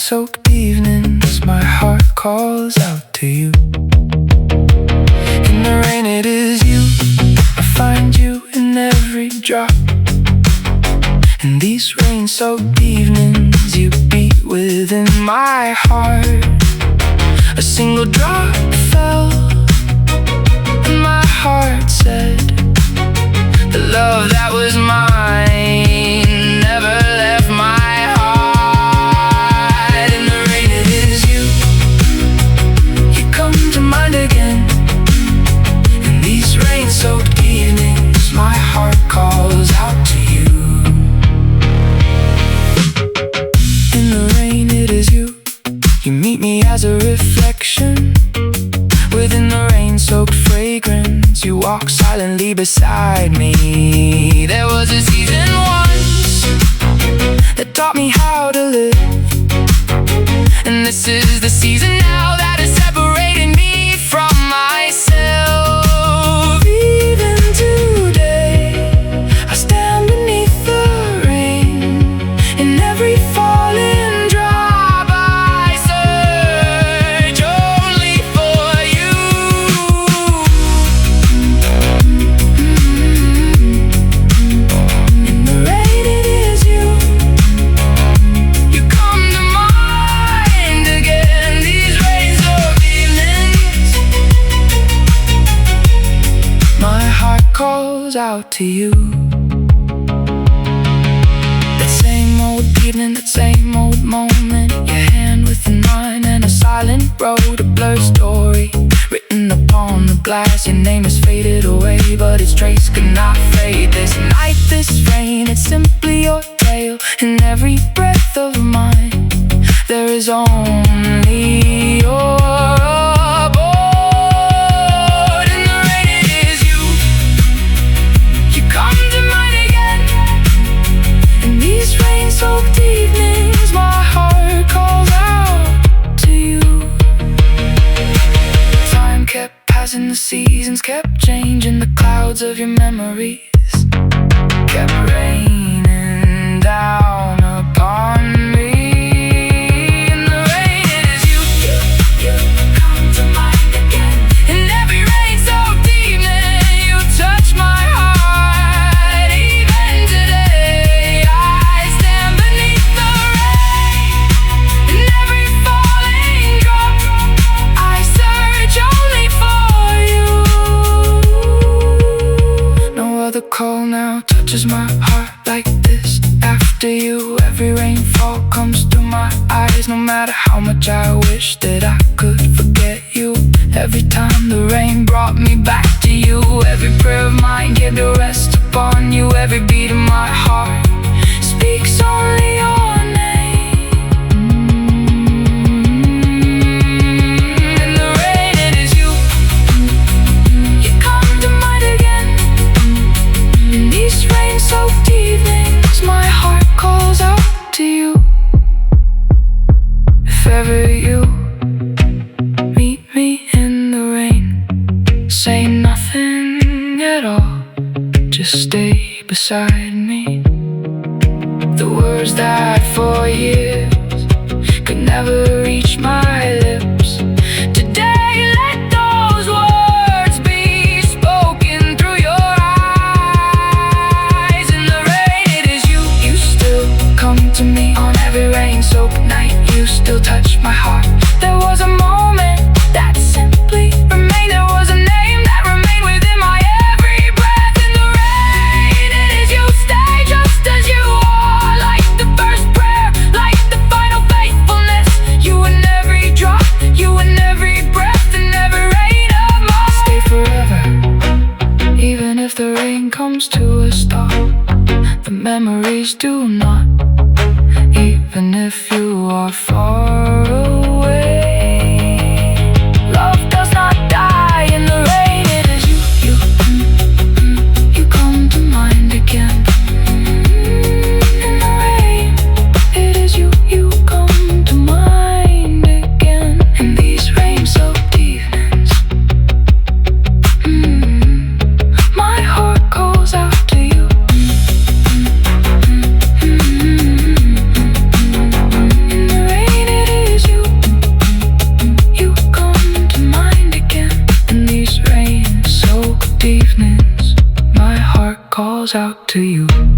rain-soaked evenings, my heart calls out to you. In the rain it is you, I find you in every drop. In these rain-soaked evenings you beat within my heart. A single drop fell and my heart said, the love that was mine never left my heart. In the rain it is you, you come to mind again. In these rain-soaked evenings my heart calls out to you. In the rain it is you, you meet me as a reflection. Within the rain-soaked fragrance you walk silently beside me. There was a season once that taught me how to live, and this is the season now that is separating me from myself. Even today I stand beneath the rain. In every falling drop I search only for you. In the rain it is you, you come to mind again. These rain-soaked evenings, my heart calls out to you. That same old evening, that same old moment, your hand within mine and a silent road, a blurred story written upon the glass. Your name is faded away, but its trace could not fade. This night, this rain, it's simply your tale. In every breath of mine there is only your abode. In the rain it is you, you come to mind again. In these rain-soaked evenings my heart calls out to you. Time kept passing, the seasons kept changing. The clouds of your memories kept raining down upon me. In the rain it is you, you come to mind again. In every rain-soaked evening you touch my heart. Even today I stand beneath the rain. In every falling drop I search only for you. No other call now touches my heart like this. After you, every rainfall comes through my eyes. No matter how much I wish that I could forget you, every time the rain brought me back to you. Every prayer of mine came to rest upon you. Every beat of my heart speaks only your name. In the rain it is you, you come to mind again. In these rain-soaked evenings my heart calls out to you. If ever you meet me in the rain, say nothing at all, just stay beside me. The words that for years could never reach my lips, today let those words be spoken through your eyes. In the rain it is you, you still come to me on every rain-soaked night. You still touch my heart. There was a moment that simply remained. There was a name that remained within my every breath. In the rain it is you, stay just as you are, like the first prayer, like the final faithfulness. You in every drop, you in every breath, in every rain of mine. Stay forever, even if the rain comes to a stop. The memories do not, even if you are far away. Love does not die. In the rain it is you, you come to mind again. In the rain it is you, you come to mind again. In these rain-soaked evenings, my heart calls out to you. In the rain it to you.